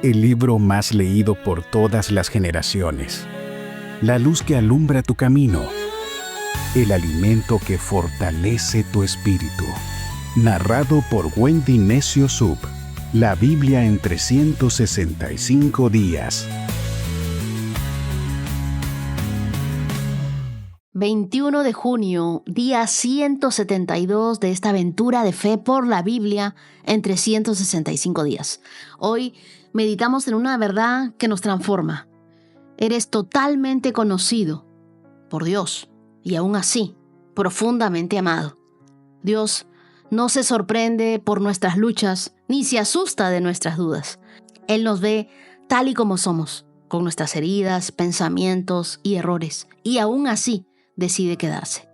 el libro más leído por todas las generaciones, la luz que alumbra tu camino, el alimento que fortalece tu espíritu. Narrado por Wendy Necio Sub, la Biblia en 365 días. 21 de junio, día 172 de esta aventura de fe por la Biblia en 365 días. Hoy meditamos en una verdad que nos transforma. Eres totalmente conocido por Dios y aún así, profundamente amado. Dios no se sorprende por nuestras luchas ni se asusta de nuestras dudas. Él nos ve tal y como somos, con nuestras heridas, pensamientos y errores, y aún así decide quedarse.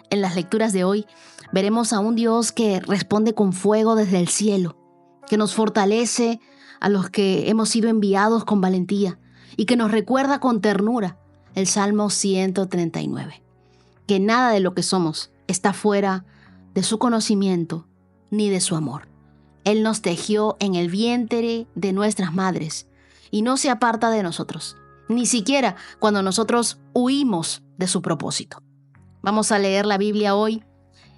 En las lecturas de hoy veremos a un Dios que responde con fuego desde el cielo, que nos fortalece a los que hemos sido enviados con valentía y que nos recuerda con ternura el Salmo 139, que nada de lo que somos está fuera de su conocimiento ni de su amor. Él nos tejió en el vientre de nuestras madres y no se aparta de nosotros, ni siquiera cuando nosotros huimos de su propósito. Vamos a leer la Biblia hoy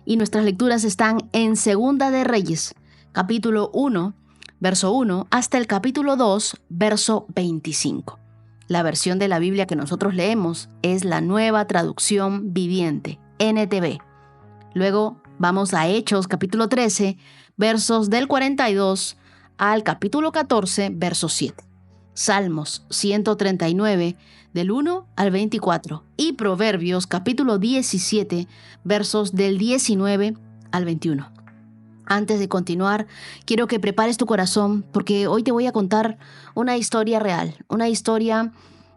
y nuestras lecturas están en Segunda de Reyes, capítulo 1, verso 1, hasta el capítulo 2, verso 25. La versión de la Biblia que nosotros leemos es la Nueva Traducción Viviente, NTV. Luego vamos a Hechos, capítulo 13, versos del 42 al capítulo 14, verso 7. Salmos 139, del 1 al 24. Y Proverbios, capítulo 17, versos del 19 al 21. Antes de continuar, quiero que prepares tu corazón porque hoy te voy a contar una historia real. Una historia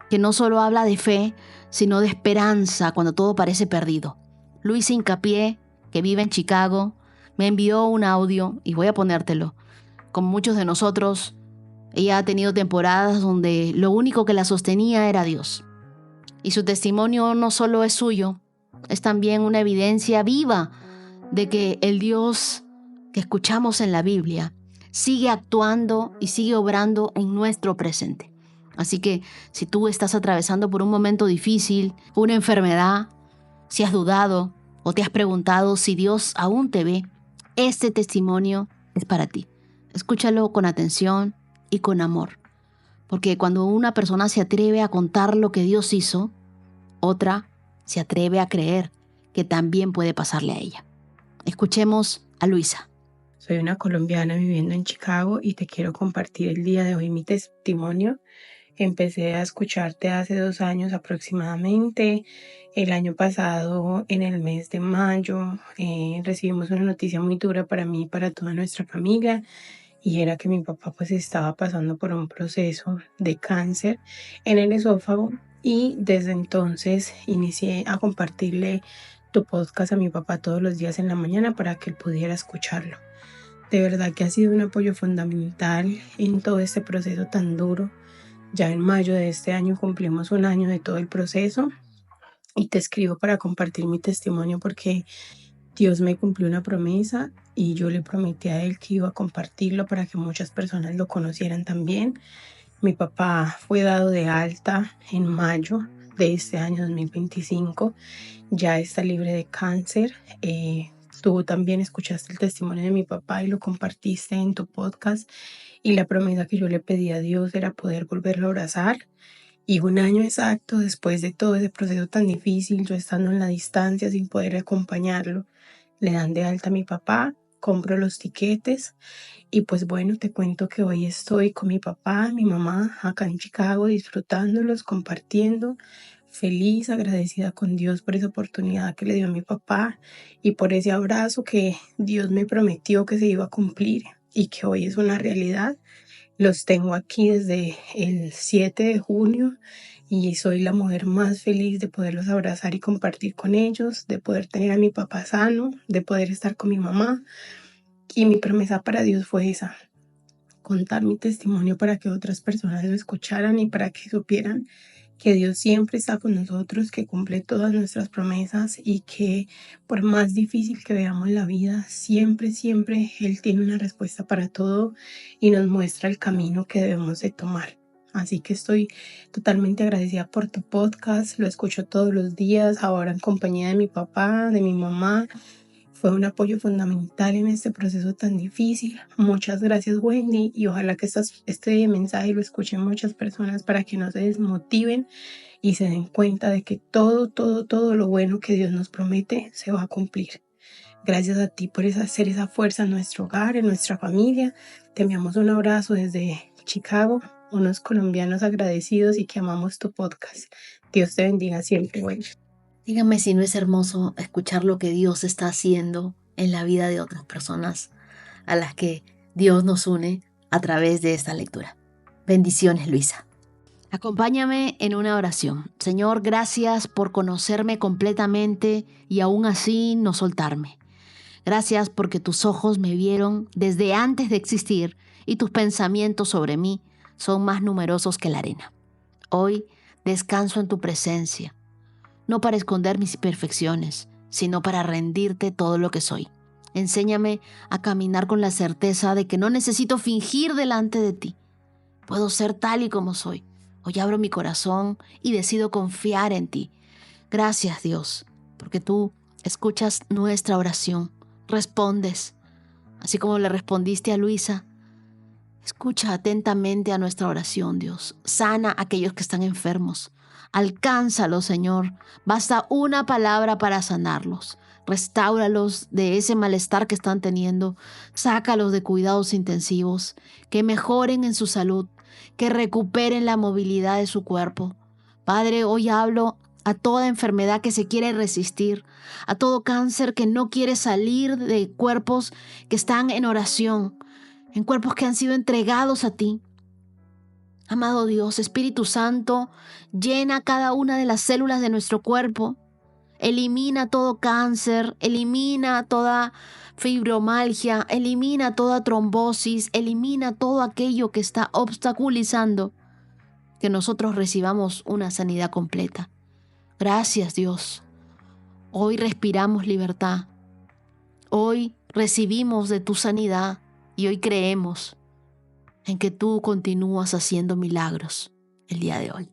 que no solo habla de fe, sino de esperanza cuando todo parece perdido. Luisa Hincapié, que vive en Chicago, me envió un audio y voy a ponértelo. Como muchos de nosotros, ella ha tenido temporadas donde lo único que la sostenía era Dios. Y su testimonio no solo es suyo, es también una evidencia viva de que el Dios que escuchamos en la Biblia sigue actuando y sigue obrando en nuestro presente. Así que si tú estás atravesando por un momento difícil, una enfermedad, si has dudado o te has preguntado si Dios aún te ve, este testimonio es para ti. Escúchalo con atención y con amor, porque cuando una persona se atreve a contar lo que Dios hizo, otra se atreve a creer que también puede pasarle a ella. Escuchemos a Luisa. Soy una colombiana viviendo en Chicago y te quiero compartir el día de hoy mi testimonio. Empecé a escucharte hace 2 años aproximadamente. El año pasado, en el mes de mayo, recibimos una noticia muy dura para mí y para toda nuestra familia. Y era que mi papá pues estaba pasando por un proceso de cáncer en el esófago. Y desde entonces inicié a compartirle tu podcast a mi papá todos los días en la mañana para que él pudiera escucharlo. De verdad que ha sido un apoyo fundamental en todo este proceso tan duro. Ya en mayo de este año cumplimos 1 año de todo el proceso y te escribo para compartir mi testimonio porque Dios me cumplió una promesa y yo le prometí a él que iba a compartirlo para que muchas personas lo conocieran también. Mi papá fue dado de alta en mayo de este año 2025. Ya está libre de cáncer. Tú también escuchaste el testimonio de mi papá y lo compartiste en tu podcast. Y la promesa que yo le pedí a Dios era poder volverlo a abrazar. Y 1 año exacto después de todo ese proceso tan difícil, yo estando en la distancia sin poder acompañarlo, le dan de alta a mi papá, compro los tiquetes y pues bueno, te cuento que hoy estoy con mi papá, mi mamá acá en Chicago disfrutándolos, compartiendo, feliz, agradecida con Dios por esa oportunidad que le dio a mi papá y por ese abrazo que Dios me prometió que se iba a cumplir y que hoy es una realidad. Los tengo aquí desde el 7 de junio y soy la mujer más feliz de poderlos abrazar y compartir con ellos, de poder tener a mi papá sano, de poder estar con mi mamá. Y mi promesa para Dios fue esa, contar mi testimonio para que otras personas lo escucharan y para que supieran que Dios siempre está con nosotros, que cumple todas nuestras promesas y que por más difícil que veamos la vida, siempre, siempre Él tiene una respuesta para todo y nos muestra el camino que debemos de tomar. Así que estoy totalmente agradecida por tu podcast, lo escucho todos los días, ahora en compañía de mi papá, de mi mamá. Fue un apoyo fundamental en este proceso tan difícil. Muchas gracias, Wendy, y ojalá que este mensaje lo escuchen muchas personas para que no se desmotiven y se den cuenta de que todo lo bueno que Dios nos promete se va a cumplir. Gracias a ti por hacer esa fuerza en nuestro hogar, en nuestra familia. Te enviamos un abrazo desde Chicago, unos colombianos agradecidos y que amamos tu podcast. Dios te bendiga siempre, Wendy. Dígame si no es hermoso escuchar lo que Dios está haciendo en la vida de otras personas a las que Dios nos une a través de esta lectura. Bendiciones, Luisa. Acompáñame en una oración. Señor, gracias por conocerme completamente y aún así no soltarme. Gracias porque tus ojos me vieron desde antes de existir y tus pensamientos sobre mí son más numerosos que la arena. Hoy descanso en tu presencia. No para esconder mis imperfecciones, sino para rendirte todo lo que soy. Enséñame a caminar con la certeza de que no necesito fingir delante de ti. Puedo ser tal y como soy. Hoy abro mi corazón y decido confiar en ti. Gracias, Dios, porque tú escuchas nuestra oración, respondes. Así como le respondiste a Luisa, escucha atentamente a nuestra oración, Dios. Sana a aquellos que están enfermos. Alcánzalos, Señor. Basta una palabra para sanarlos. Restáuralos de ese malestar que están teniendo. Sácalos de cuidados intensivos. Que mejoren en su salud. Que recuperen la movilidad de su cuerpo. Padre, hoy hablo a toda enfermedad que se quiere resistir. A todo cáncer que no quiere salir de cuerpos que están en oración. En cuerpos que han sido entregados a ti. Amado Dios, Espíritu Santo, llena cada una de las células de nuestro cuerpo, elimina todo cáncer, elimina toda fibromialgia, elimina toda trombosis, elimina todo aquello que está obstaculizando que nosotros recibamos una sanidad completa. Gracias, Dios. Hoy respiramos libertad, hoy recibimos de tu sanidad y hoy creemos en que tú continúas haciendo milagros el día de hoy.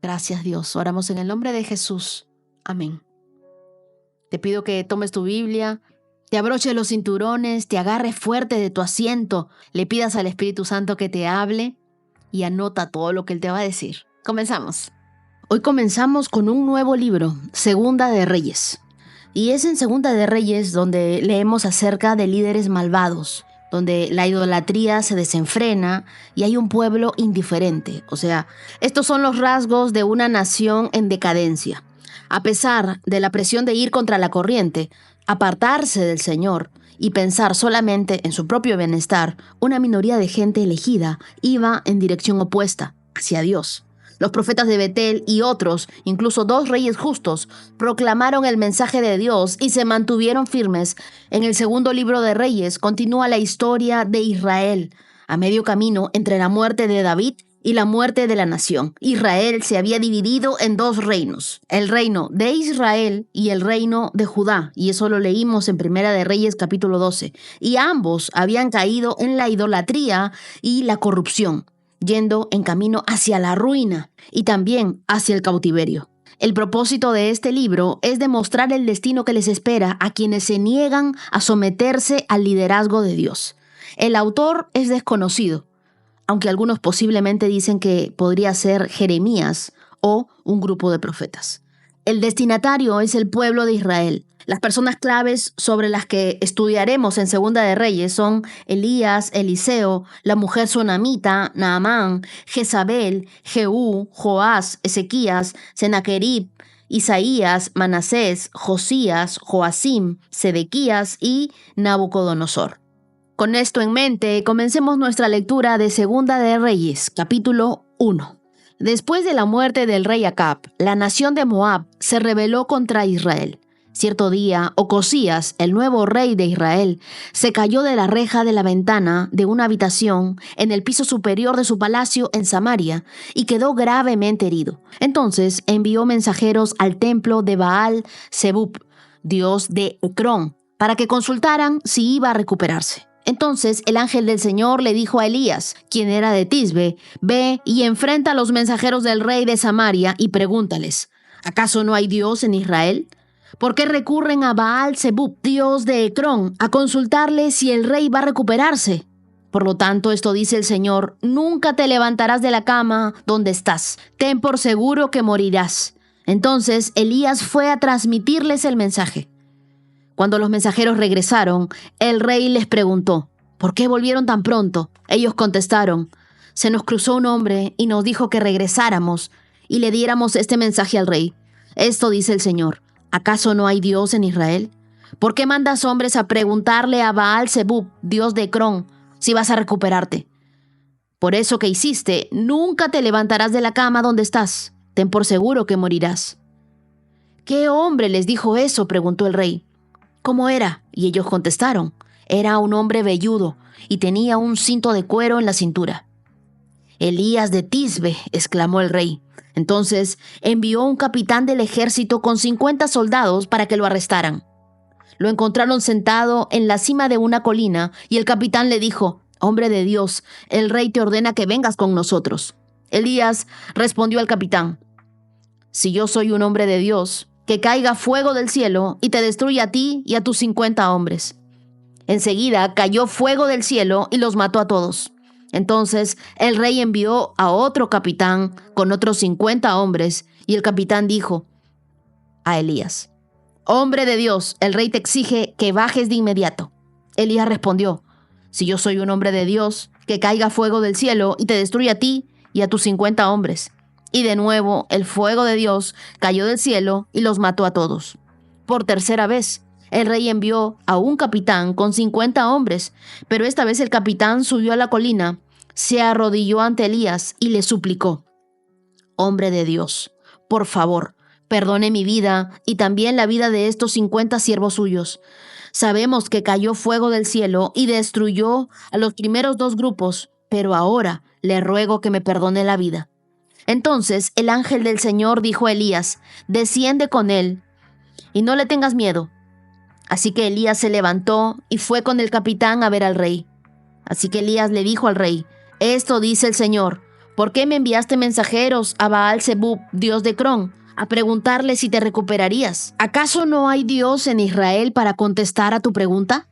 Gracias, Dios. Oramos en el nombre de Jesús. Amén. Te pido que tomes tu Biblia, te abroches los cinturones, te agarres fuerte de tu asiento, le pidas al Espíritu Santo que te hable y anota todo lo que Él te va a decir. Comenzamos. Hoy comenzamos con un nuevo libro, Segunda de Reyes. Y es en Segunda de Reyes donde leemos acerca de líderes malvados, donde la idolatría se desenfrena y hay un pueblo indiferente. O sea, estos son los rasgos de una nación en decadencia. A pesar de la presión de ir contra la corriente, apartarse del Señor y pensar solamente en su propio bienestar, una minoría de gente elegida iba en dirección opuesta, hacia Dios. Los profetas de Betel y otros, incluso 2 reyes justos, proclamaron el mensaje de Dios y se mantuvieron firmes. En el segundo libro de Reyes continúa la historia de Israel, a medio camino entre la muerte de David y la muerte de la nación. Israel se había dividido en 2 reinos, el reino de Israel y el reino de Judá, y eso lo leímos en Primera de Reyes capítulo 12, y ambos habían caído en la idolatría y la corrupción, yendo en camino hacia la ruina y también hacia el cautiverio. El propósito de este libro es demostrar el destino que les espera a quienes se niegan a someterse al liderazgo de Dios. El autor es desconocido, aunque algunos posiblemente dicen que podría ser Jeremías o un grupo de profetas. El destinatario es el pueblo de Israel. Las personas claves sobre las que estudiaremos en Segunda de Reyes son Elías, Eliseo, la mujer sunamita, Naamán, Jezabel, Jehú, Joás, Ezequías, Sennacherib, Isaías, Manasés, Josías, Joacim, Sedequías y Nabucodonosor. Con esto en mente, comencemos nuestra lectura de Segunda de Reyes, capítulo 1. Después de la muerte del rey Acab, la nación de Moab se rebeló contra Israel. Cierto día, Ocosías, el nuevo rey de Israel, se cayó de la reja de la ventana de una habitación en el piso superior de su palacio en Samaria y quedó gravemente herido. Entonces envió mensajeros al templo de Baal Zebub, dios de Ecrón, para que consultaran si iba a recuperarse. Entonces el ángel del Señor le dijo a Elías, quien era de Tisbe: «Ve y enfrenta a los mensajeros del rey de Samaria y pregúntales, ¿acaso no hay Dios en Israel? ¿Por qué recurren a Baal Zebub, dios de Ecrón, a consultarle si el rey va a recuperarse? Por lo tanto, esto dice el Señor: nunca te levantarás de la cama donde estás. Ten por seguro que morirás». Entonces Elías fue a transmitirles el mensaje. Cuando los mensajeros regresaron, el rey les preguntó: «¿Por qué volvieron tan pronto?». Ellos contestaron: «Se nos cruzó un hombre y nos dijo que regresáramos y le diéramos este mensaje al rey. Esto dice el Señor: ¿acaso no hay Dios en Israel? ¿Por qué mandas hombres a preguntarle a Baal Zebub, dios de Ecrón, si vas a recuperarte? Por eso que hiciste, nunca te levantarás de la cama donde estás. Ten por seguro que morirás». «¿Qué hombre les dijo eso?», preguntó el rey. «¿Cómo era?». Y ellos contestaron: «Era un hombre velludo y tenía un cinto de cuero en la cintura». «Elías de Tisbe», exclamó el rey. Entonces envió un capitán del ejército con 50 soldados para que lo arrestaran. Lo encontraron sentado en la cima de una colina y el capitán le dijo: «Hombre de Dios, el rey te ordena que vengas con nosotros». Elías respondió al capitán: «Si yo soy un hombre de Dios, que caiga fuego del cielo y te destruya a ti y a tus 50 hombres». Enseguida cayó fuego del cielo y los mató a todos. Entonces el rey envió a otro capitán con otros 50 hombres y el capitán dijo a Elías: «Hombre de Dios, el rey te exige que bajes de inmediato». Elías respondió: «Si yo soy un hombre de Dios, que caiga fuego del cielo y te destruya a ti y a tus 50 hombres». Y de nuevo el fuego de Dios cayó del cielo y los mató a todos. Por tercera vez, el rey envió a un capitán con 50 hombres, pero esta vez el capitán subió a la colina, se arrodilló ante Elías y le suplicó: «Hombre de Dios, por favor, perdone mi vida y también la vida de estos 50 siervos suyos. Sabemos que cayó fuego del cielo y destruyó a los primeros 2 grupos, pero ahora le ruego que me perdone la vida». Entonces el ángel del Señor dijo a Elías: «Desciende con él y no le tengas miedo». Así que Elías se levantó y fue con el capitán a ver al rey. Así que Elías le dijo al rey: «Esto dice el Señor: ¿por qué me enviaste mensajeros a Baal Zebub, dios de Ecrón, a preguntarle si te recuperarías? ¿Acaso no hay Dios en Israel para contestar a tu pregunta?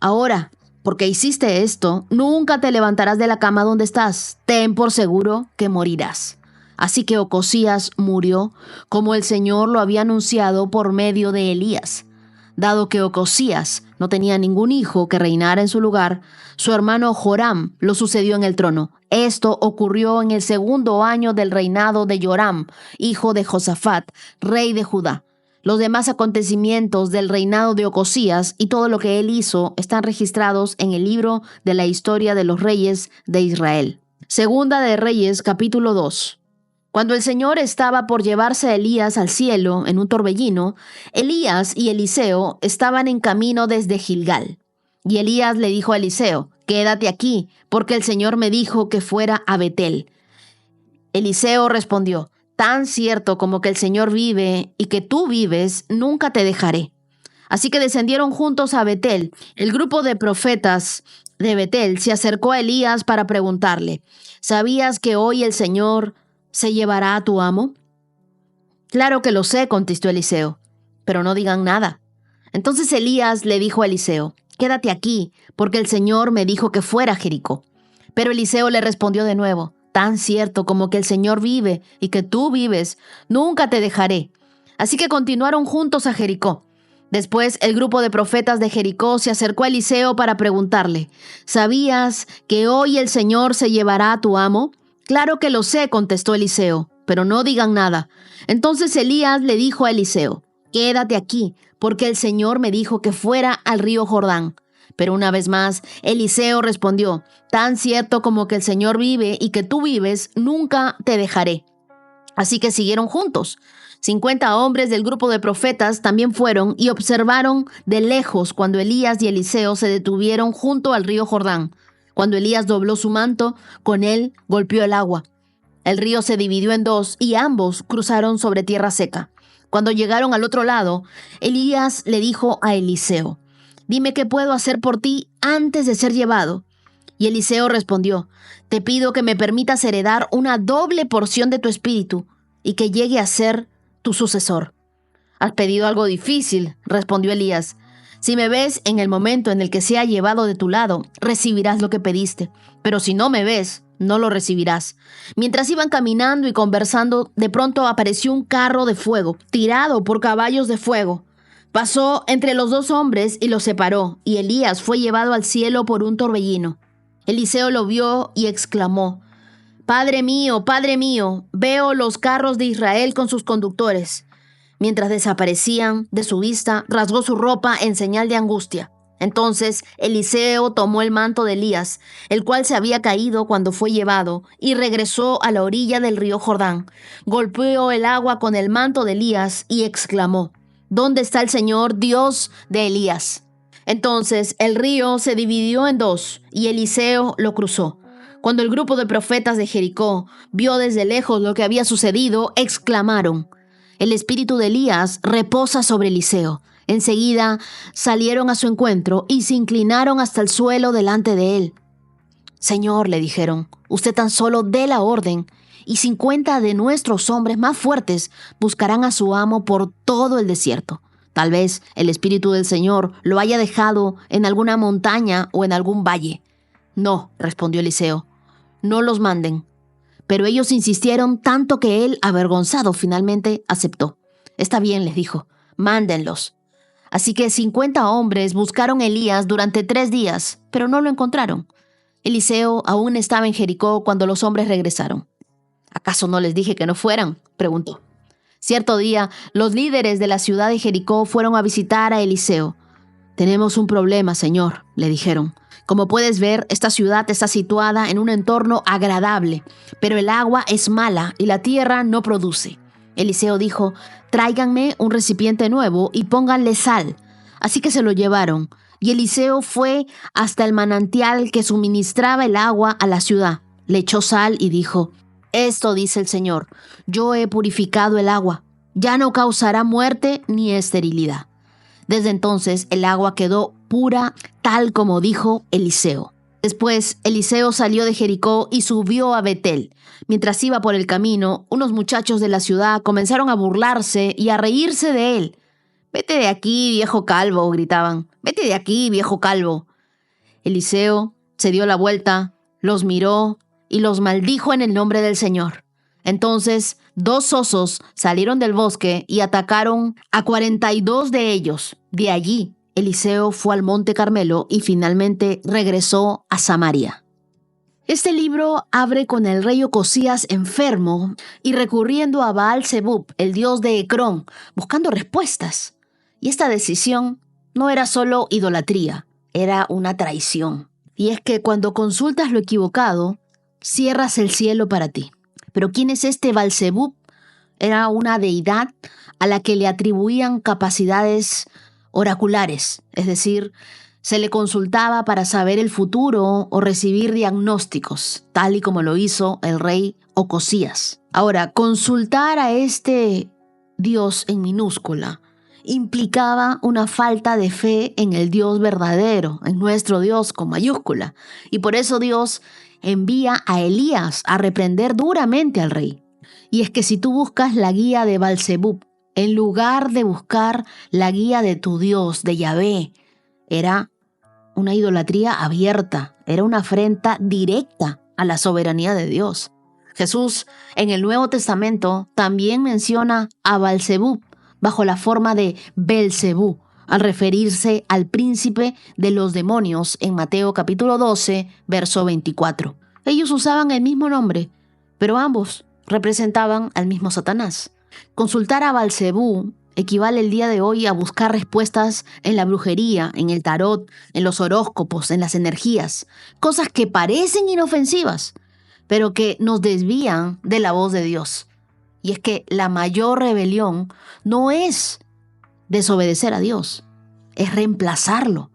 Ahora, porque hiciste esto, nunca te levantarás de la cama donde estás. Ten por seguro que morirás». Así que Ocosías murió, como el Señor lo había anunciado por medio de Elías. Dado que Ocosías no tenía ningún hijo que reinara en su lugar, su hermano Joram lo sucedió en el trono. Esto ocurrió en el 2º año del reinado de Joram, hijo de Josafat, rey de Judá. Los demás acontecimientos del reinado de Ocosías y todo lo que él hizo están registrados en el libro de la historia de los reyes de Israel. Segunda de Reyes, capítulo 2. Cuando el Señor estaba por llevarse a Elías al cielo en un torbellino, Elías y Eliseo estaban en camino desde Gilgal. Y Elías le dijo a Eliseo: «Quédate aquí, porque el Señor me dijo que fuera a Betel». Eliseo respondió: «Tan cierto como que el Señor vive y que tú vives, nunca te dejaré». Así que descendieron juntos a Betel. El grupo de profetas de Betel se acercó a Elías para preguntarle: «¿Sabías que hoy el Señor se llevará a tu amo?». «Claro que lo sé», contestó Eliseo, «pero no digan nada». Entonces Elías le dijo a Eliseo: «Quédate aquí, porque el Señor me dijo que fuera a Jericó». Pero Eliseo le respondió de nuevo: «Tan cierto como que el Señor vive y que tú vives, nunca te dejaré». Así que continuaron juntos a Jericó. Después el grupo de profetas de Jericó se acercó a Eliseo para preguntarle: «¿Sabías que hoy el Señor se llevará a tu amo?». «Claro que lo sé», contestó Eliseo, «pero no digan nada». Entonces Elías le dijo a Eliseo: «Quédate aquí, porque el Señor me dijo que fuera al río Jordán». Pero una vez más, Eliseo respondió: «Tan cierto como que el Señor vive y que tú vives, nunca te dejaré». Así que siguieron juntos. 50 hombres del grupo de profetas también fueron y observaron de lejos cuando Elías y Eliseo se detuvieron junto al río Jordán. Cuando Elías dobló su manto, con él golpeó el agua. El río se dividió en dos y ambos cruzaron sobre tierra seca. Cuando llegaron al otro lado, Elías le dijo a Eliseo: «Dime qué puedo hacer por ti antes de ser llevado». Y Eliseo respondió: «Te pido que me permitas heredar una doble porción de tu espíritu y que llegue a ser tu sucesor». «Has pedido algo difícil», respondió Elías. «Si me ves en el momento en el que sea llevado de tu lado, recibirás lo que pediste. Pero si no me ves, no lo recibirás». Mientras iban caminando y conversando, de pronto apareció un carro de fuego, tirado por caballos de fuego. Pasó entre los dos hombres y los separó, y Elías fue llevado al cielo por un torbellino. Eliseo lo vio y exclamó: Padre mío, veo los carros de Israel con sus conductores». Mientras desaparecían de su vista, rasgó su ropa en señal de angustia. Entonces Eliseo tomó el manto de Elías, el cual se había caído cuando fue llevado, y regresó a la orilla del río Jordán. Golpeó el agua con el manto de Elías y exclamó: «¿Dónde está el Señor, Dios de Elías?». Entonces el río se dividió en dos y Eliseo lo cruzó. Cuando el grupo de profetas de Jericó vio desde lejos lo que había sucedido, exclamaron: «El espíritu de Elías reposa sobre Eliseo». Enseguida salieron a su encuentro y se inclinaron hasta el suelo delante de él. «Señor», le dijeron, «usted tan solo dé la orden, y 50 de nuestros hombres más fuertes buscarán a su amo por todo el desierto. Tal vez el espíritu del Señor lo haya dejado en alguna montaña o en algún valle». «No», respondió Eliseo, «no los manden». Pero ellos insistieron tanto que él, avergonzado, finalmente aceptó. «Está bien», les dijo, «mándenlos». Así que 50 hombres buscaron a Elías durante 3 días, pero no lo encontraron. Eliseo aún estaba en Jericó cuando los hombres regresaron. «¿Acaso no les dije que no fueran?», preguntó. Cierto día, los líderes de la ciudad de Jericó fueron a visitar a Eliseo. «Tenemos un problema, señor», le dijeron. «Como puedes ver, esta ciudad está situada en un entorno agradable, pero el agua es mala y la tierra no produce». Eliseo dijo: «Tráiganme un recipiente nuevo y pónganle sal». Así que se lo llevaron, y Eliseo fue hasta el manantial que suministraba el agua a la ciudad. Le echó sal y dijo: «Esto dice el Señor: yo he purificado el agua, ya no causará muerte ni esterilidad». Desde entonces el agua quedó pura, tal como dijo Eliseo. Después Eliseo salió de Jericó y subió a Betel. Mientras iba por el camino, unos muchachos de la ciudad comenzaron a burlarse y a reírse de él. «Vete de aquí, viejo calvo», gritaban. «Vete de aquí, viejo calvo». Eliseo se dio la vuelta, los miró y los maldijo en el nombre del Señor. Entonces 2 osos salieron del bosque y atacaron a 42 de ellos. De allí Eliseo fue al monte Carmelo y finalmente regresó a Samaria. Este libro abre con el rey Ocosías enfermo y recurriendo a Baal-Zebub, el dios de Ecrón, buscando respuestas. Y esta decisión no era solo idolatría, era una traición. Y es que cuando consultas lo equivocado, cierras el cielo para ti. Pero ¿quién es este Baal-Zebub? Era una deidad a la que le atribuían capacidades oraculares, es decir, se le consultaba para saber el futuro o recibir diagnósticos, tal y como lo hizo el rey Ocosías. Ahora, consultar a este Dios en minúscula implicaba una falta de fe en el Dios verdadero, en nuestro Dios con mayúscula. Y por eso Dios envía a Elías a reprender duramente al rey. Y es que si tú buscas la guía de Baal-Zebub, en lugar de buscar la guía de tu Dios, de Yahvé, era una idolatría abierta, era una afrenta directa a la soberanía de Dios. Jesús, en el Nuevo Testamento, también menciona a Baal-Zebub bajo la forma de Belcebú, al referirse al príncipe de los demonios en Mateo capítulo 12, verso 24. Ellos usaban el mismo nombre, pero ambos representaban al mismo Satanás. Consultar a Baal-Zebú equivale el día de hoy a buscar respuestas en la brujería, en el tarot, en los horóscopos, en las energías, cosas que parecen inofensivas, pero que nos desvían de la voz de Dios. Y es que la mayor rebelión no es desobedecer a Dios, es reemplazarlo.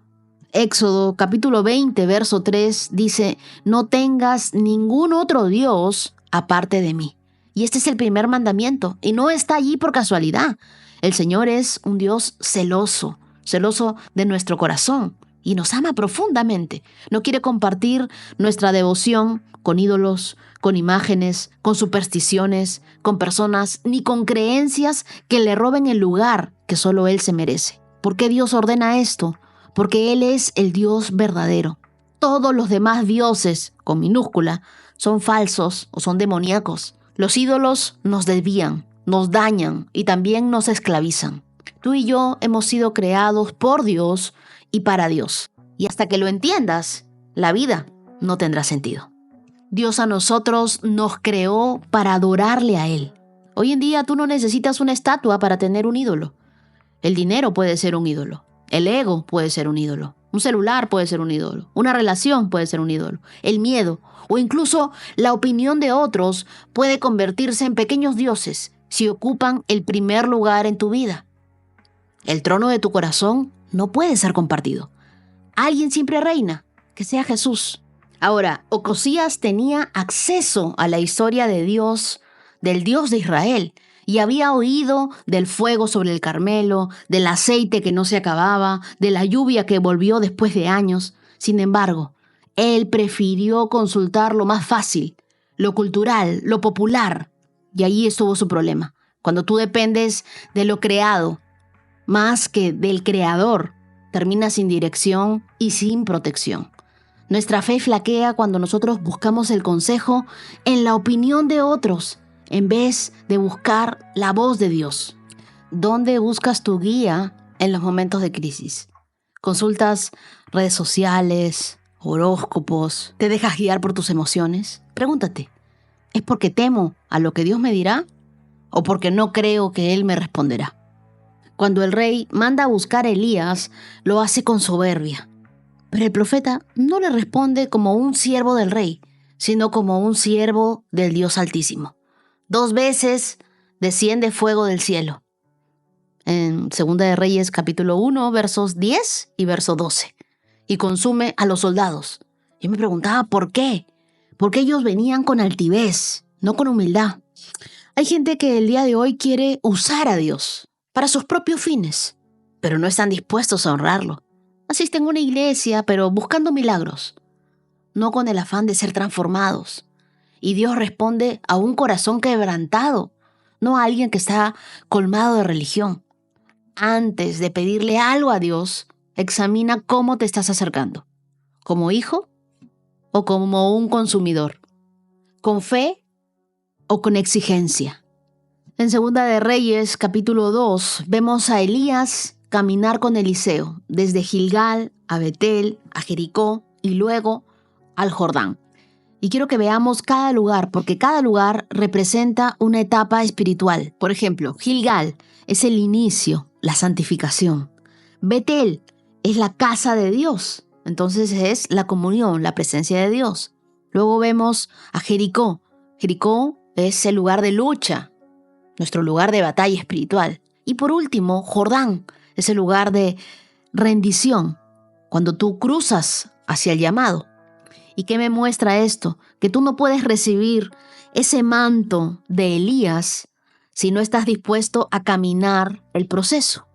Éxodo capítulo 20, verso 3 dice, no tengas ningún otro Dios aparte de mí. Y este es el primer mandamiento y no está allí por casualidad. El Señor es un Dios celoso, celoso de nuestro corazón y nos ama profundamente. No quiere compartir nuestra devoción con ídolos, con imágenes, con supersticiones, con personas, ni con creencias que le roben el lugar que solo Él se merece. ¿Por qué Dios ordena esto? Porque Él es el Dios verdadero. Todos los demás dioses, con minúscula, son falsos o son demoníacos. Los ídolos nos desvían, nos dañan y también nos esclavizan. Tú y yo hemos sido creados por Dios y para Dios. Y hasta que lo entiendas, la vida no tendrá sentido. Dios a nosotros nos creó para adorarle a Él. Hoy en día tú no necesitas una estatua para tener un ídolo. El dinero puede ser un ídolo. El ego puede ser un ídolo. Un celular puede ser un ídolo. Una relación puede ser un ídolo. El miedo o incluso la opinión de otros puede convertirse en pequeños dioses si ocupan el primer lugar en tu vida. El trono de tu corazón no puede ser compartido. Alguien siempre reina, que sea Jesús. Ahora, Ocosías tenía acceso a la historia de Dios, del Dios de Israel, y había oído del fuego sobre el Carmelo, del aceite que no se acababa, de la lluvia que volvió después de años. Sin embargo, él prefirió consultar lo más fácil, lo cultural, lo popular. Y ahí estuvo su problema. Cuando tú dependes de lo creado, más que del Creador, terminas sin dirección y sin protección. Nuestra fe flaquea cuando nosotros buscamos el consejo en la opinión de otros, en vez de buscar la voz de Dios. ¿Dónde buscas tu guía en los momentos de crisis? ¿Consultas redes sociales, horóscopos? ¿Te dejas guiar por tus emociones? Pregúntate, ¿es porque temo a lo que Dios me dirá o porque no creo que Él me responderá? Cuando el rey manda a buscar a Elías, lo hace con soberbia. Pero el profeta no le responde como un siervo del rey, sino como un siervo del Dios Altísimo. 2 veces desciende fuego del cielo. En 2 de Reyes capítulo 1, versos 10 y verso 12. Y consume a los soldados. Yo me preguntaba ¿por qué? Porque ellos venían con altivez, no con humildad. Hay gente que el día de hoy quiere usar a Dios para sus propios fines, pero no están dispuestos a honrarlo. Asisten a una iglesia, pero buscando milagros, no con el afán de ser transformados. Y Dios responde a un corazón quebrantado, no a alguien que está colmado de religión. Antes de pedirle algo a Dios, examina cómo te estás acercando. ¿Como hijo o como un consumidor? ¿Con fe o con exigencia? En 2 de Reyes, capítulo 2, vemos a Elías caminar con Eliseo, desde Gilgal a Betel, a Jericó y luego al Jordán. Y quiero que veamos cada lugar, porque cada lugar representa una etapa espiritual. Por ejemplo, Gilgal es el inicio, la santificación. Betel es la casa de Dios, entonces es la comunión, la presencia de Dios. Luego vemos a Jericó. Jericó es el lugar de lucha, nuestro lugar de batalla espiritual. Y por último, Jordán es el lugar de rendición, cuando tú cruzas hacia el llamado. ¿Y qué me muestra esto? Que tú no puedes recibir ese manto de Elías si no estás dispuesto a caminar el proceso.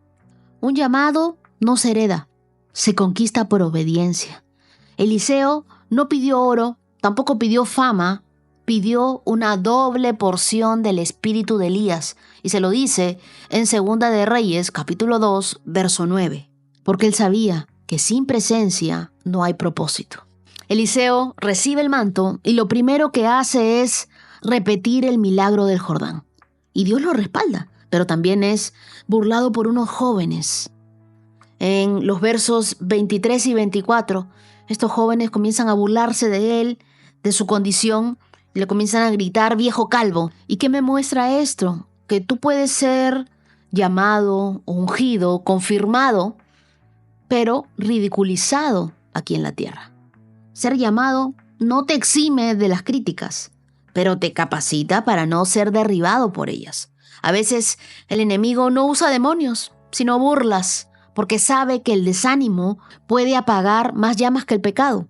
Un llamado no se hereda, se conquista por obediencia. Eliseo no pidió oro, tampoco pidió fama, pidió una doble porción del espíritu de Elías. Y se lo dice en 2 de Reyes, capítulo 2, verso 9. Porque él sabía que sin presencia no hay propósito. Eliseo recibe el manto y lo primero que hace es repetir el milagro del Jordán. Y Dios lo respalda, pero también es burlado por unos jóvenes. En los versos 23 y 24, estos jóvenes comienzan a burlarse de él, de su condición, y le comienzan a gritar viejo calvo. ¿Y qué me muestra esto? Que tú puedes ser llamado, ungido, confirmado, pero ridiculizado aquí en la tierra. Ser llamado no te exime de las críticas, pero te capacita para no ser derribado por ellas. A veces el enemigo no usa demonios, sino burlas, porque sabe que el desánimo puede apagar más llamas que el pecado.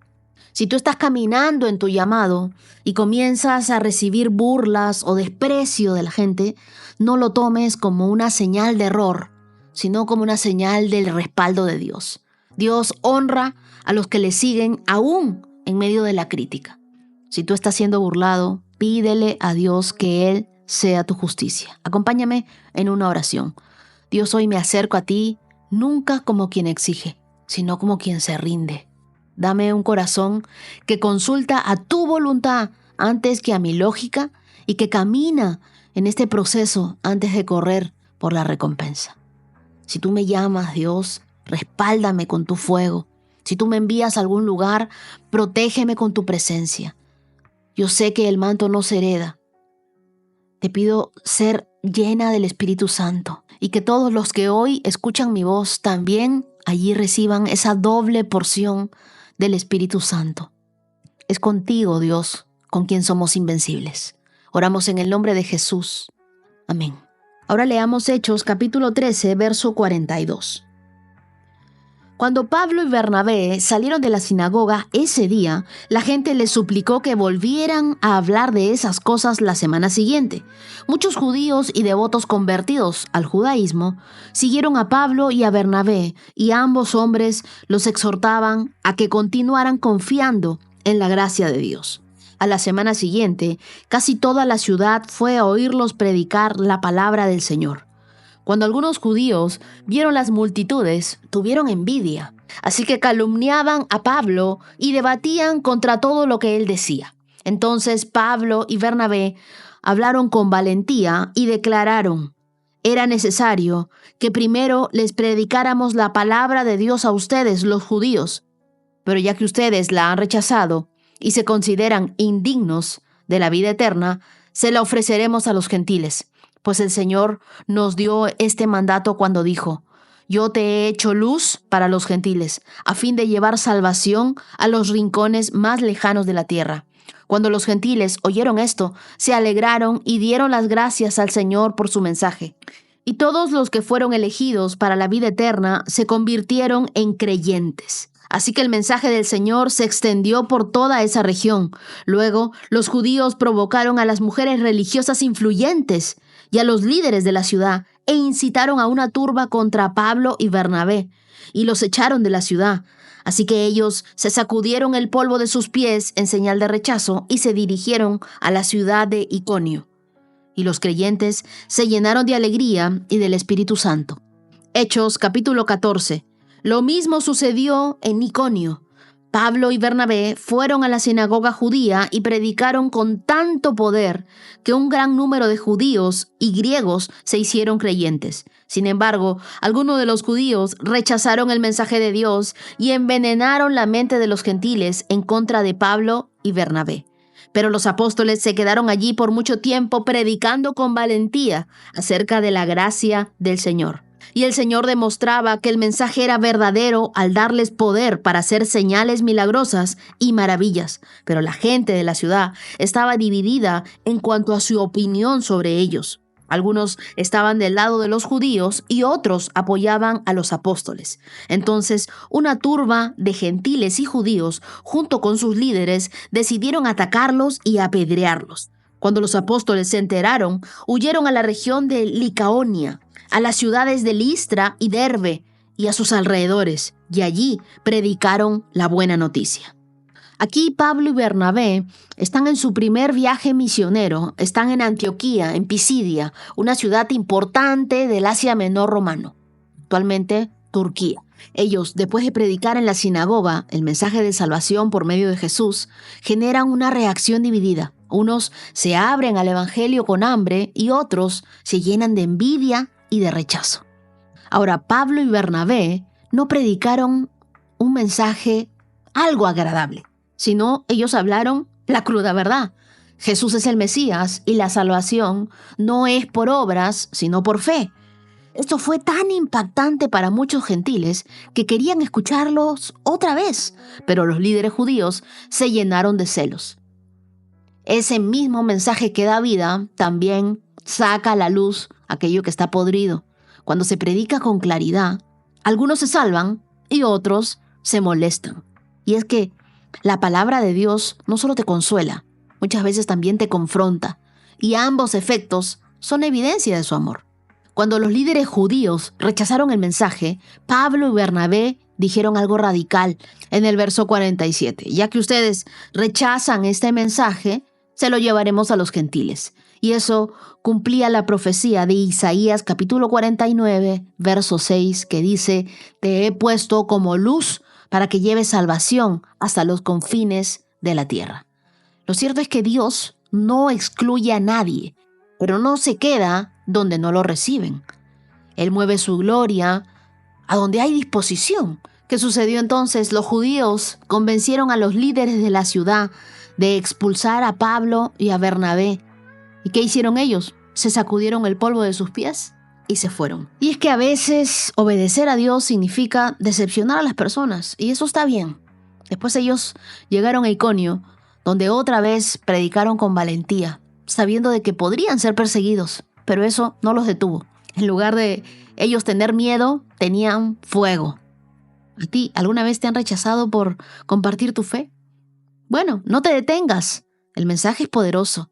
Si tú estás caminando en tu llamado y comienzas a recibir burlas o desprecio de la gente, no lo tomes como una señal de error, sino como una señal del respaldo de Dios. Dios honra a los que le siguen aún en medio de la crítica. Si tú estás siendo burlado, pídele a Dios que Él sea tu justicia. Acompáñame en una oración. Dios, hoy me acerco a ti, nunca como quien exige, sino como quien se rinde. Dame un corazón que consulta a tu voluntad antes que a mi lógica y que camina en este proceso antes de correr por la recompensa. Si tú me llamas, Dios, respáldame con tu fuego. Si tú me envías a algún lugar, protégeme con tu presencia. Yo sé que el manto no se hereda. Te pido ser llena del Espíritu Santo y que todos los que hoy escuchan mi voz también allí reciban esa doble porción del Espíritu Santo. Es contigo, Dios, con quien somos invencibles. Oramos en el nombre de Jesús. Amén. Ahora leamos Hechos capítulo 13, verso 42. Cuando Pablo y Bernabé salieron de la sinagoga ese día, la gente les suplicó que volvieran a hablar de esas cosas la semana siguiente. Muchos judíos y devotos convertidos al judaísmo siguieron a Pablo y a Bernabé, y ambos hombres los exhortaban a que continuaran confiando en la gracia de Dios. A la semana siguiente, casi toda la ciudad fue a oírlos predicar la palabra del Señor. Cuando algunos judíos vieron las multitudes, tuvieron envidia, así que calumniaban a Pablo y debatían contra todo lo que él decía. Entonces Pablo y Bernabé hablaron con valentía y declararon: era necesario que primero les predicáramos la palabra de Dios a ustedes, los judíos, pero ya que ustedes la han rechazado y se consideran indignos de la vida eterna, se la ofreceremos a los gentiles. Pues el Señor nos dio este mandato cuando dijo: yo te he hecho luz para los gentiles, a fin de llevar salvación a los rincones más lejanos de la tierra. Cuando los gentiles oyeron esto, se alegraron y dieron las gracias al Señor por su mensaje. Y todos los que fueron elegidos para la vida eterna se convirtieron en creyentes. Así que el mensaje del Señor se extendió por toda esa región. Luego, los judíos provocaron a las mujeres religiosas influyentes y a los líderes de la ciudad e incitaron a una turba contra Pablo y Bernabé y los echaron de la ciudad. Así que ellos se sacudieron el polvo de sus pies en señal de rechazo y se dirigieron a la ciudad de Iconio. Y los creyentes se llenaron de alegría y del Espíritu Santo. Hechos capítulo 14. Lo mismo sucedió en Iconio. Pablo y Bernabé fueron a la sinagoga judía y predicaron con tanto poder que un gran número de judíos y griegos se hicieron creyentes. Sin embargo, algunos de los judíos rechazaron el mensaje de Dios y envenenaron la mente de los gentiles en contra de Pablo y Bernabé. Pero los apóstoles se quedaron allí por mucho tiempo predicando con valentía acerca de la gracia del Señor. Y el Señor demostraba que el mensaje era verdadero al darles poder para hacer señales milagrosas y maravillas. Pero la gente de la ciudad estaba dividida en cuanto a su opinión sobre ellos. Algunos estaban del lado de los judíos y otros apoyaban a los apóstoles. Entonces, una turba de gentiles y judíos, junto con sus líderes, decidieron atacarlos y apedrearlos. Cuando los apóstoles se enteraron, huyeron a la región de Licaonia, a las ciudades de Listra y Derbe y a sus alrededores, y allí predicaron la buena noticia. Aquí Pablo y Bernabé están en su primer viaje misionero, están en Antioquía, en Pisidia, una ciudad importante del Asia Menor romano, actualmente Turquía. Ellos, después de predicar en la sinagoga el mensaje de salvación por medio de Jesús, generan una reacción dividida. Unos se abren al evangelio con hambre y otros se llenan de envidia y de rechazo. Ahora, Pablo y Bernabé no predicaron un mensaje algo agradable, sino ellos hablaron la cruda verdad. Jesús es el Mesías y la salvación no es por obras, sino por fe. Esto fue tan impactante para muchos gentiles que querían escucharlos otra vez, pero los líderes judíos se llenaron de celos. ese mismo mensaje que da vida también saca a la luz aquello que está podrido. Cuando se predica con claridad, algunos se salvan y otros se molestan. Y es que la palabra de Dios no solo te consuela, muchas veces también te confronta. Y ambos efectos son evidencia de su amor. Cuando los líderes judíos rechazaron el mensaje, Pablo y Bernabé dijeron algo radical en el verso 47. Ya que ustedes rechazan este mensaje, se lo llevaremos a los gentiles. Y eso cumplía la profecía de Isaías capítulo 49, verso 6, que dice: te he puesto como luz para que lleves salvación hasta los confines de la tierra. Lo cierto es que Dios no excluye a nadie, pero no se queda donde no lo reciben. Él mueve su gloria a donde hay disposición. ¿Qué sucedió entonces? Los judíos convencieron a los líderes de la ciudad de expulsar a Pablo y a Bernabé. ¿Y qué hicieron ellos? Se sacudieron el polvo de sus pies y se fueron. Y es que a veces obedecer a Dios significa decepcionar a las personas, y eso está bien. Después ellos llegaron a Iconio, donde otra vez predicaron con valentía, sabiendo de que podrían ser perseguidos, pero eso no los detuvo. En lugar de ellos tener miedo, tenían fuego. ¿A ti alguna vez te han rechazado por compartir tu fe? Bueno, no te detengas. El mensaje es poderoso,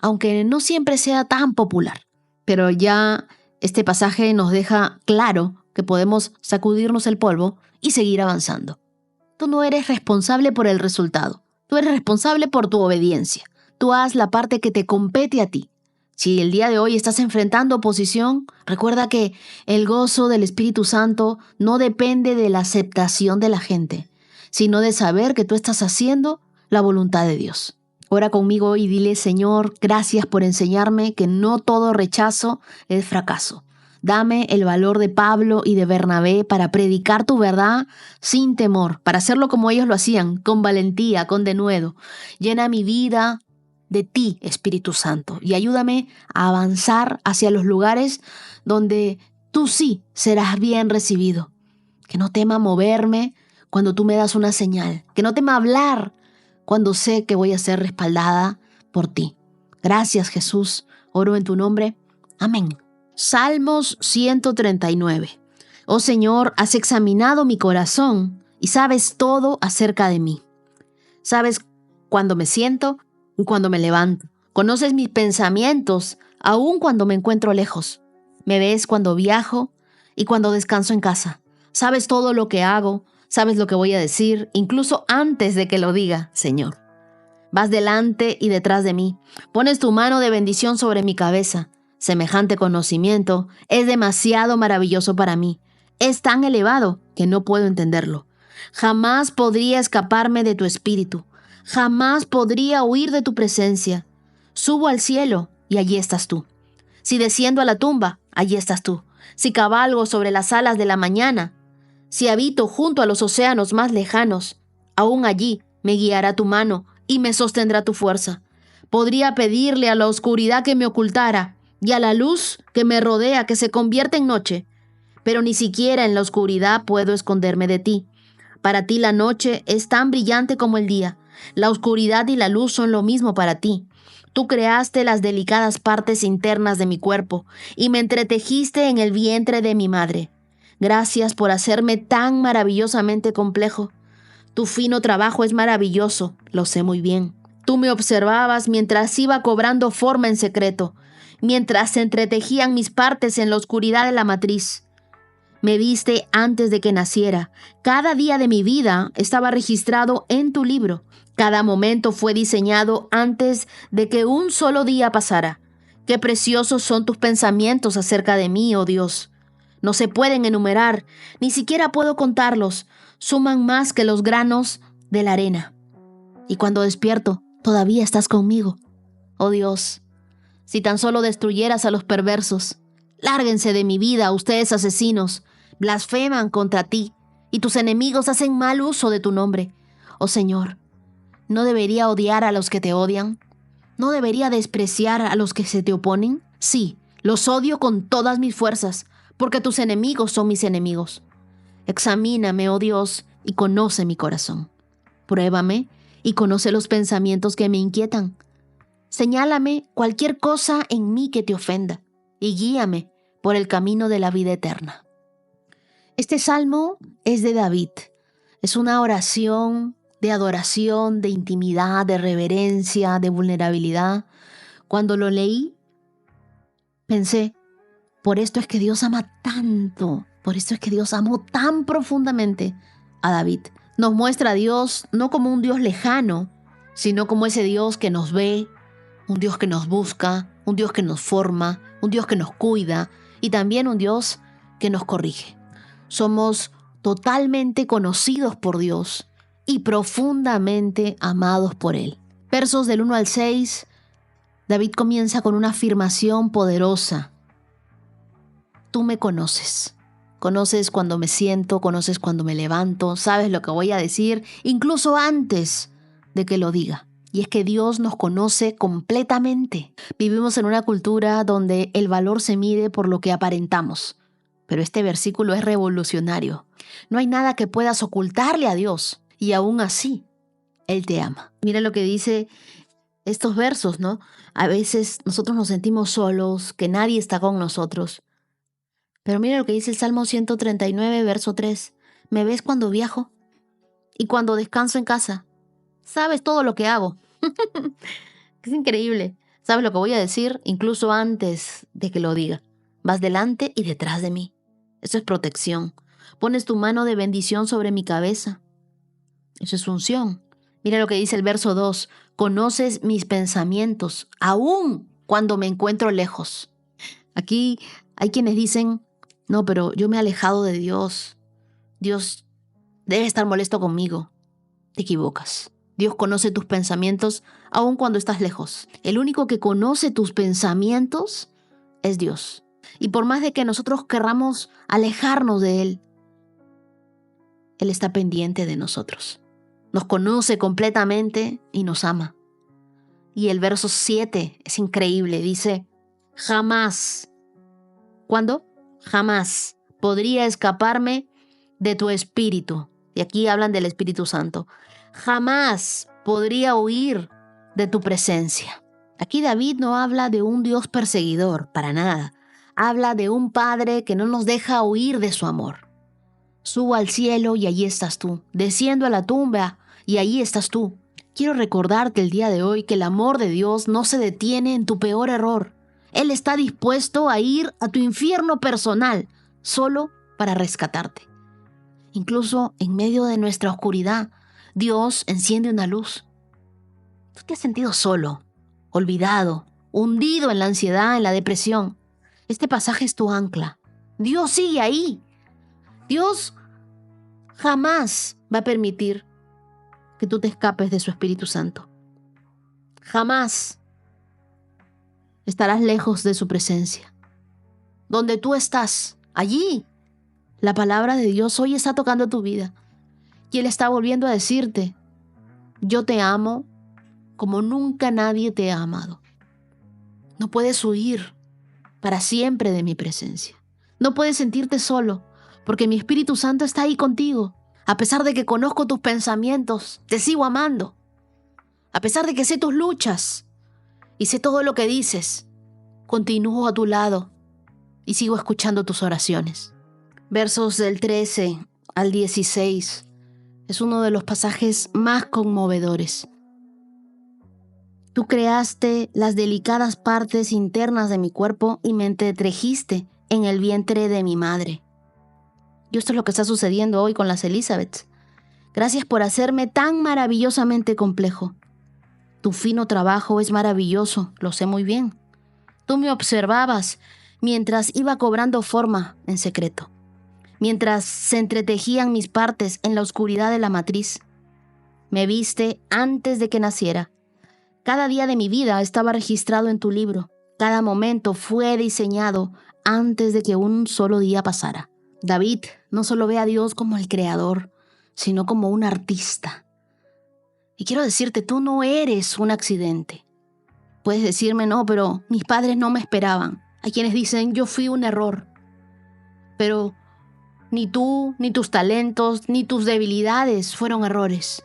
aunque no siempre sea tan popular. Pero ya este pasaje nos deja claro que podemos sacudirnos el polvo y seguir avanzando. Tú no eres responsable por el resultado. Tú eres responsable por tu obediencia. Tú haz la parte que te compete a ti. Si el día de hoy estás enfrentando oposición, recuerda que el gozo del Espíritu Santo no depende de la aceptación de la gente, sino de saber que tú estás haciendo la voluntad de Dios. Ora conmigo y dile: Señor, gracias por enseñarme que no todo rechazo es fracaso. Dame el valor de Pablo y de Bernabé para predicar tu verdad sin temor, para hacerlo como ellos lo hacían, con valentía, con denuedo. Llena mi vida de ti, Espíritu Santo, y ayúdame a avanzar hacia los lugares donde tú sí serás bien recibido. Que no tema moverme cuando tú me das una señal, que no tema hablar cuando sé que voy a ser respaldada por ti. Gracias, Jesús. Oro en tu nombre. Amén. Salmos 139. Oh Señor, has examinado mi corazón y sabes todo acerca de mí. Sabes cuándo me siento y cuando me levanto. Conoces mis pensamientos, aun cuando me encuentro lejos. Me ves cuando viajo y cuando descanso en casa. Sabes todo lo que hago, sabes lo que voy a decir, incluso antes de que lo diga, Señor. Vas delante y detrás de mí. Pones tu mano de bendición sobre mi cabeza. Semejante conocimiento es demasiado maravilloso para mí. Es tan elevado que no puedo entenderlo. Jamás podría escaparme de tu espíritu. Jamás podría huir de tu presencia. Subo al cielo y allí estás tú. Si desciendo a la tumba, allí estás tú. Si cabalgo sobre las alas de la mañana, si habito junto a los océanos más lejanos, aún allí me guiará tu mano y me sostendrá tu fuerza. Podría pedirle a la oscuridad que me ocultara y a la luz que me rodea que se convierta en noche, pero ni siquiera en la oscuridad puedo esconderme de ti. Para ti la noche es tan brillante como el día. La oscuridad y la luz son lo mismo para ti. Tú creaste las delicadas partes internas de mi cuerpo y me entretejiste en el vientre de mi madre. Gracias por hacerme tan maravillosamente complejo. Tu fino trabajo es maravilloso, lo sé muy bien. Tú me observabas mientras iba cobrando forma en secreto, mientras se entretejían mis partes en la oscuridad de la matriz. Me viste antes de que naciera. Cada día de mi vida estaba registrado en tu libro. Cada momento fue diseñado antes de que un solo día pasara. Qué preciosos son tus pensamientos acerca de mí, oh Dios. No se pueden enumerar, ni siquiera puedo contarlos. Suman más que los granos de la arena. Y cuando despierto, todavía estás conmigo. Oh Dios, si tan solo destruyeras a los perversos. Lárguense de mi vida, ustedes asesinos. Blasfeman contra ti, y tus enemigos hacen mal uso de tu nombre. Oh Señor, ¿no debería odiar a los que te odian? ¿No debería despreciar a los que se te oponen? Sí, los odio con todas mis fuerzas, porque tus enemigos son mis enemigos. Examíname, oh Dios, y conoce mi corazón. Pruébame y conoce los pensamientos que me inquietan. Señálame cualquier cosa en mí que te ofenda y guíame por el camino de la vida eterna. Este salmo es de David. Es una oración de adoración, de intimidad, de reverencia, de vulnerabilidad. Cuando lo leí, pensé, por esto es que Dios ama tanto, por esto es que Dios amó tan profundamente a David. Nos muestra a Dios no como un Dios lejano, sino como ese Dios que nos ve, un Dios que nos busca, un Dios que nos forma, un Dios que nos cuida y también un Dios que nos corrige. Somos totalmente conocidos por Dios y profundamente amados por Él. Versos del 1 al 6, David comienza con una afirmación poderosa. Tú me conoces. Conoces cuando me siento, conoces cuando me levanto, sabes lo que voy a decir, incluso antes de que lo diga. Y es que Dios nos conoce completamente. Vivimos en una cultura donde el valor se mide por lo que aparentamos. Pero este versículo es revolucionario. No hay nada que puedas ocultarle a Dios. Y aún así, Él te ama. Mira lo que dice estos versos, ¿no? A veces nosotros nos sentimos solos, que nadie está con nosotros. Pero mira lo que dice el Salmo 139, verso 3. Me ves cuando viajo y cuando descanso en casa. Sabes todo lo que hago. Es increíble. Sabes lo que voy a decir incluso antes de que lo diga. Vas delante y detrás de mí. Eso es protección. Pones tu mano de bendición sobre mi cabeza. Eso es unción. Mira lo que dice el verso 2. Conoces mis pensamientos, aún cuando me encuentro lejos. Aquí hay quienes dicen, no, pero yo me he alejado de Dios. Dios debe estar molesto conmigo. Te equivocas. Dios conoce tus pensamientos aun cuando estás lejos. El único que conoce tus pensamientos es Dios. Y por más de que nosotros querramos alejarnos de Él, Él está pendiente de nosotros. Nos conoce completamente y nos ama. Y el verso 7 es increíble. Dice, jamás. ¿Cuándo? Jamás podría escaparme de tu espíritu. Y aquí hablan del Espíritu Santo. Jamás podría huir de tu presencia. Aquí David no habla de un Dios perseguidor, para nada. Habla de un Padre que no nos deja huir de su amor. Subo al cielo y allí estás tú. Desciendo a la tumba y allí estás tú. Quiero recordarte el día de hoy que el amor de Dios no se detiene en tu peor error. Él está dispuesto a ir a tu infierno personal solo para rescatarte. Incluso en medio de nuestra oscuridad, Dios enciende una luz. ¿Tú te has sentido solo, olvidado, hundido en la ansiedad, en la depresión? Este pasaje es tu ancla. Dios sigue ahí. Dios jamás va a permitir que tú te escapes de su Espíritu Santo. Jamás estarás lejos de su presencia. Donde tú estás, allí, la palabra de Dios hoy está tocando tu vida. Y Él está volviendo a decirte, yo te amo como nunca nadie te ha amado. No puedes huir para siempre de mi presencia. No puedes sentirte solo, porque mi Espíritu Santo está ahí contigo. A pesar de que conozco tus pensamientos, te sigo amando. A pesar de que sé tus luchas y sé todo lo que dices, continúo a tu lado y sigo escuchando tus oraciones. Versos del 13 al 16 es uno de los pasajes más conmovedores. Tú creaste las delicadas partes internas de mi cuerpo y me entretrejiste en el vientre de mi madre. Y esto es lo que está sucediendo hoy con las Elizabeths. Gracias por hacerme tan maravillosamente complejo. Tu fino trabajo es maravilloso, lo sé muy bien. Tú me observabas mientras iba cobrando forma en secreto, mientras se entretejían mis partes en la oscuridad de la matriz. Me viste antes de que naciera. Cada día de mi vida estaba registrado en tu libro. Cada momento fue diseñado antes de que un solo día pasara. David no solo ve a Dios como el creador, sino como un artista. Y quiero decirte, tú no eres un accidente. Puedes decirme, no, pero mis padres no me esperaban. Hay quienes dicen, yo fui un error. Pero ni tú, ni tus talentos, ni tus debilidades fueron errores.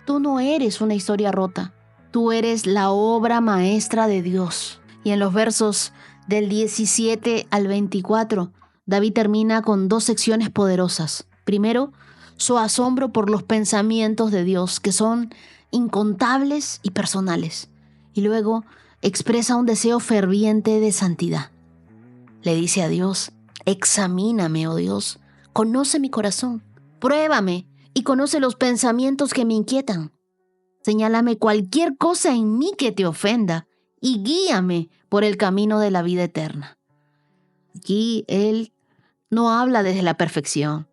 Tú no eres una historia rota. Tú eres la obra maestra de Dios. Y en los versos del 17 al 24, David termina con 2 secciones poderosas. Primero, su asombro por los pensamientos de Dios, que son incontables y personales. Y luego expresa un deseo ferviente de santidad. Le dice a Dios: examíname, oh Dios, conoce mi corazón, pruébame y conoce los pensamientos que me inquietan. Señálame cualquier cosa en mí que te ofenda y guíame por el camino de la vida eterna. Aquí él no habla desde la perfección.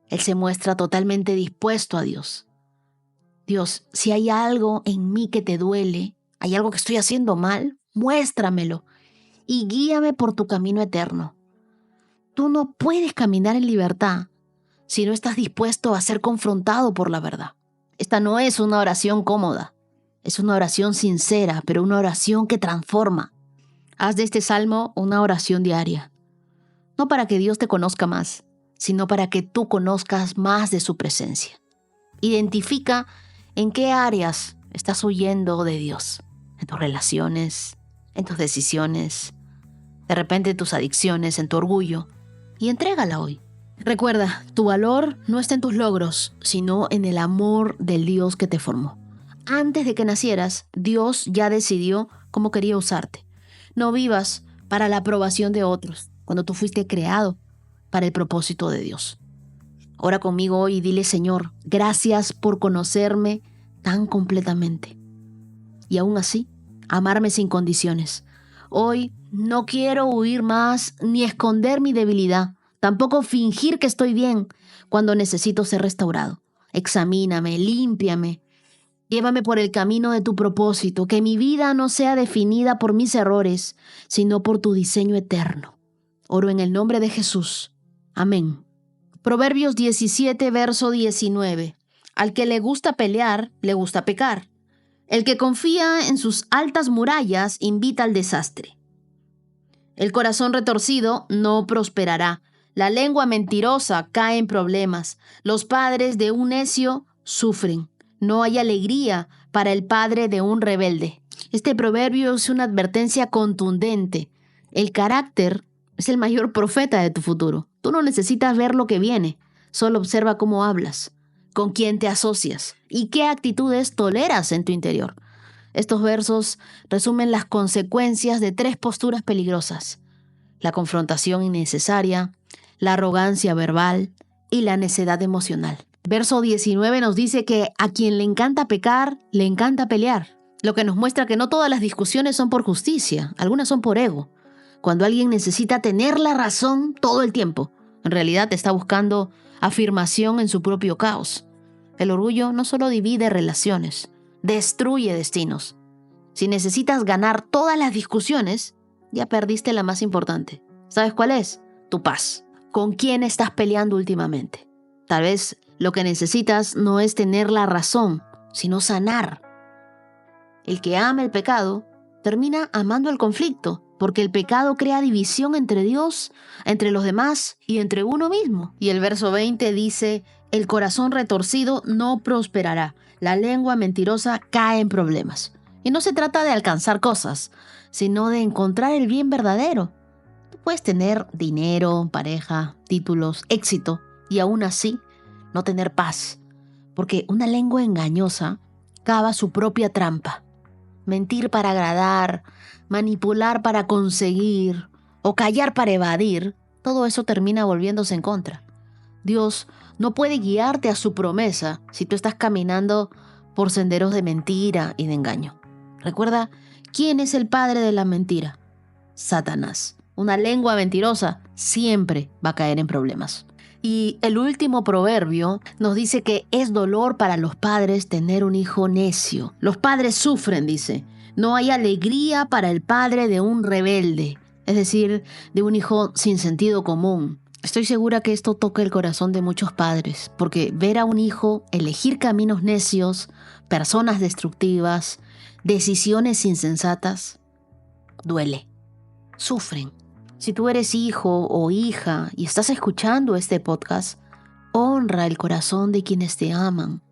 Él se muestra totalmente dispuesto a Dios. Dios, si hay algo en mí que te duele, hay algo que estoy haciendo mal, muéstramelo y guíame por tu camino eterno. Tú no puedes caminar en libertad si no estás dispuesto a ser confrontado por la verdad. Esta no es una oración cómoda, es una oración sincera, pero una oración que transforma. Haz de este salmo una oración diaria, no para que Dios te conozca más, sino para que tú conozcas más de su presencia. Identifica en qué áreas estás huyendo de Dios, en tus relaciones, en tus decisiones, de repente en tus adicciones, en tu orgullo, y entrégala hoy. Recuerda, tu valor no está en tus logros, sino en el amor del Dios que te formó. Antes de que nacieras, Dios ya decidió cómo quería usarte. No vivas para la aprobación de otros, cuando tú fuiste creado para el propósito de Dios. Ora conmigo hoy y dile: Señor, gracias por conocerme tan completamente. Y aún así, amarme sin condiciones. Hoy no quiero huir más ni esconder mi debilidad. Tampoco fingir que estoy bien cuando necesito ser restaurado. Examíname, límpiame. Llévame por el camino de tu propósito. Que mi vida no sea definida por mis errores, sino por tu diseño eterno. Oro en el nombre de Jesús. Amén. Proverbios 17, verso 19. Al que le gusta pelear, le gusta pecar. El que confía en sus altas murallas invita al desastre. El corazón retorcido no prosperará. La lengua mentirosa cae en problemas. Los padres de un necio sufren. No hay alegría para el padre de un rebelde. Este proverbio es una advertencia contundente. El carácter es el mayor profeta de tu futuro. Tú no necesitas ver lo que viene. Solo observa cómo hablas, con quién te asocias y qué actitudes toleras en tu interior. Estos versos resumen las consecuencias de 3 posturas peligrosas: la confrontación innecesaria, la arrogancia verbal y la necedad emocional. Verso 19 nos dice que a quien le encanta pecar, le encanta pelear. Lo que nos muestra que no todas las discusiones son por justicia, algunas son por ego. Cuando alguien necesita tener la razón todo el tiempo, en realidad está buscando afirmación en su propio caos. El orgullo no solo divide relaciones, destruye destinos. Si necesitas ganar todas las discusiones, ya perdiste la más importante. ¿Sabes cuál es? Tu paz. ¿Con quién estás peleando últimamente? Tal vez lo que necesitas no es tener la razón, sino sanar. El que ama el pecado termina amando el conflicto, porque el pecado crea división entre Dios, entre los demás y entre uno mismo. Y el verso 20 dice: el corazón retorcido no prosperará, la lengua mentirosa cae en problemas. Y no se trata de alcanzar cosas, sino de encontrar el bien verdadero. Tú puedes tener dinero, pareja, títulos, éxito, y aún así no tener paz, porque una lengua engañosa cava su propia trampa. Mentir para agradar, manipular para conseguir o callar para evadir, todo eso termina volviéndose en contra. Dios no puede guiarte a su promesa si tú estás caminando por senderos de mentira y de engaño. Recuerda, ¿quién es el padre de la mentira? Satanás. Una lengua mentirosa siempre va a caer en problemas. Y el último proverbio nos dice que es dolor para los padres tener un hijo necio. Los padres sufren, dice. No hay alegría para el padre de un rebelde, es decir, de un hijo sin sentido común. Estoy segura que esto toca el corazón de muchos padres, porque ver a un hijo elegir caminos necios, personas destructivas, decisiones insensatas, duele. Sufren. Si tú eres hijo o hija y estás escuchando este podcast, honra el corazón de quienes te aman.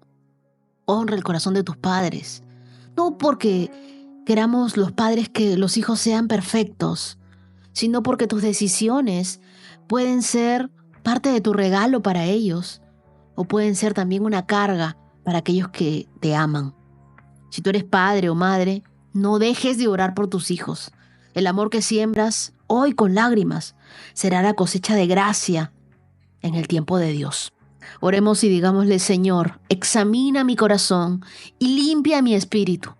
Honra el corazón de tus padres. No porque queramos los padres que los hijos sean perfectos, sino porque tus decisiones pueden ser parte de tu regalo para ellos o pueden ser también una carga para aquellos que te aman. Si tú eres padre o madre, no dejes de orar por tus hijos. El amor que siembras hoy con lágrimas será la cosecha de gracia en el tiempo de Dios. Oremos y digámosle: Señor, examina mi corazón y limpia mi espíritu.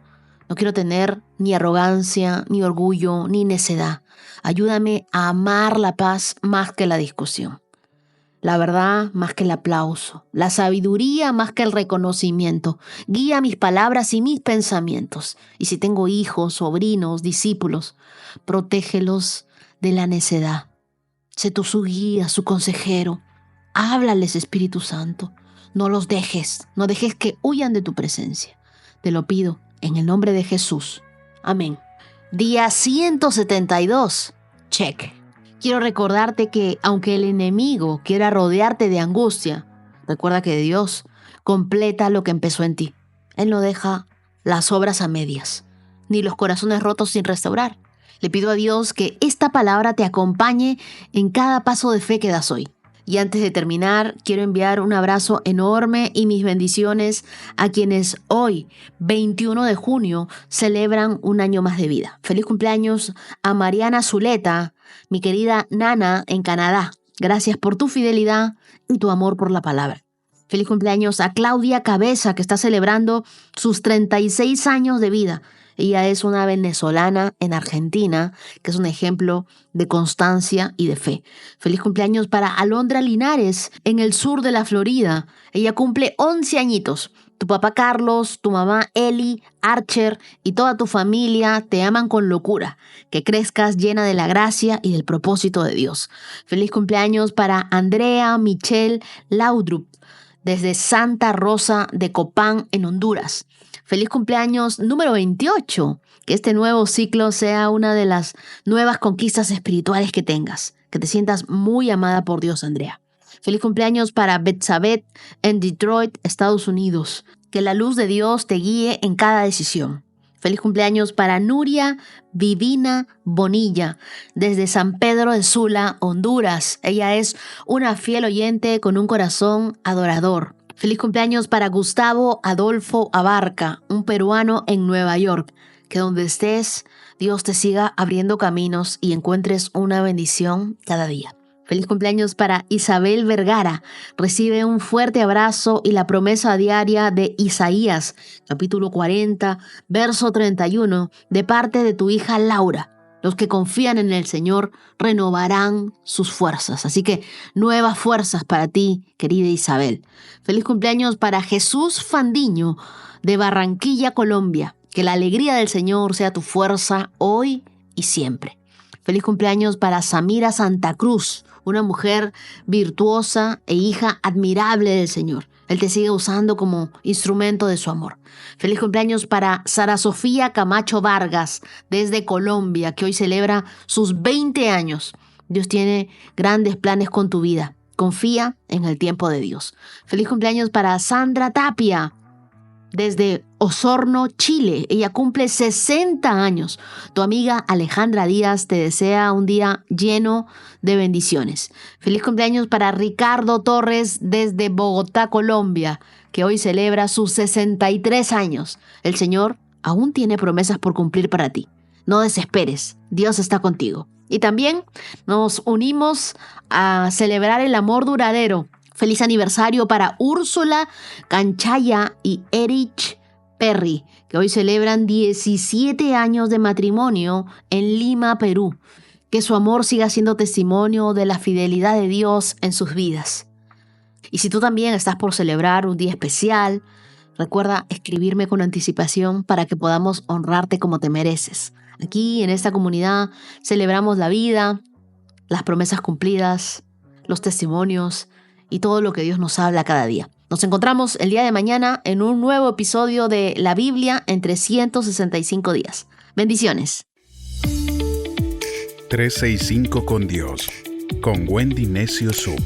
No quiero tener ni arrogancia, ni orgullo, ni necedad. Ayúdame a amar la paz más que la discusión, la verdad más que el aplauso, la sabiduría más que el reconocimiento. Guía mis palabras y mis pensamientos. Y si tengo hijos, sobrinos, discípulos, protégelos de la necedad. Sé tú su guía, su consejero. Háblales, Espíritu Santo. No los dejes, no dejes que huyan de tu presencia. Te lo pido en el nombre de Jesús. Amén. Día 172. Check. Quiero recordarte que aunque el enemigo quiera rodearte de angustia, recuerda que Dios completa lo que empezó en ti. Él no deja las obras a medias, ni los corazones rotos sin restaurar. Le pido a Dios que esta palabra te acompañe en cada paso de fe que das hoy. Y antes de terminar, quiero enviar un abrazo enorme y mis bendiciones a quienes hoy, 21 de junio, celebran un año más de vida. Feliz cumpleaños a Mariana Zuleta, mi querida Nana en Canadá. Gracias por tu fidelidad y tu amor por la palabra. Feliz cumpleaños a Claudia Cabeza, que está celebrando sus 36 años de vida. Ella es una venezolana en Argentina, que es un ejemplo de constancia y de fe. Feliz cumpleaños para Alondra Linares, en el sur de la Florida. Ella cumple 11 añitos. Tu papá Carlos, tu mamá Eli, Archer y toda tu familia te aman con locura. Que crezcas llena de la gracia y del propósito de Dios. Feliz cumpleaños para Andrea Michelle Laudrup, desde Santa Rosa de Copán, en Honduras. Feliz cumpleaños número 28. Que este nuevo ciclo sea una de las nuevas conquistas espirituales que tengas. Que te sientas muy amada por Dios, Andrea. Feliz cumpleaños para Betsabeth en Detroit, Estados Unidos. Que la luz de Dios te guíe en cada decisión. Feliz cumpleaños para Nuria Vivina Bonilla, desde San Pedro de Sula, Honduras. Ella es una fiel oyente con un corazón adorador. Feliz cumpleaños para Gustavo Adolfo Abarca, un peruano en Nueva York. Que donde estés, Dios te siga abriendo caminos y encuentres una bendición cada día. Feliz cumpleaños para Isabel Vergara. Recibe un fuerte abrazo y la promesa diaria de Isaías, capítulo 40, verso 31, de parte de tu hija Laura. Los que confían en el Señor renovarán sus fuerzas. Así que nuevas fuerzas para ti, querida Isabel. Feliz cumpleaños para Jesús Fandiño, de Barranquilla, Colombia. Que la alegría del Señor sea tu fuerza hoy y siempre. Feliz cumpleaños para Samira Santa Cruz, una mujer virtuosa e hija admirable del Señor. Él te sigue usando como instrumento de su amor. Feliz cumpleaños para Sara Sofía Camacho Vargas, desde Colombia, que hoy celebra sus 20 años. Dios tiene grandes planes con tu vida. Confía en el tiempo de Dios. Feliz cumpleaños para Sandra Tapia, desde Osorno, Chile. Ella cumple 60 años. Tu amiga Alejandra Díaz te desea un día lleno de bendiciones. Feliz cumpleaños para Ricardo Torres desde Bogotá, Colombia, que hoy celebra sus 63 años. El Señor aún tiene promesas por cumplir para ti. No desesperes, Dios está contigo. Y también nos unimos a celebrar el amor duradero. Feliz aniversario para Úrsula Canchaya y Erich Perry, que hoy celebran 17 años de matrimonio en Lima, Perú. Que su amor siga siendo testimonio de la fidelidad de Dios en sus vidas. Y si tú también estás por celebrar un día especial, recuerda escribirme con anticipación para que podamos honrarte como te mereces. Aquí en esta comunidad celebramos la vida, las promesas cumplidas, los testimonios y todo lo que Dios nos habla cada día. Nos encontramos el día de mañana en un nuevo episodio de La Biblia en 365 días. Bendiciones. 365 con Dios, con Wendy Necio Sub.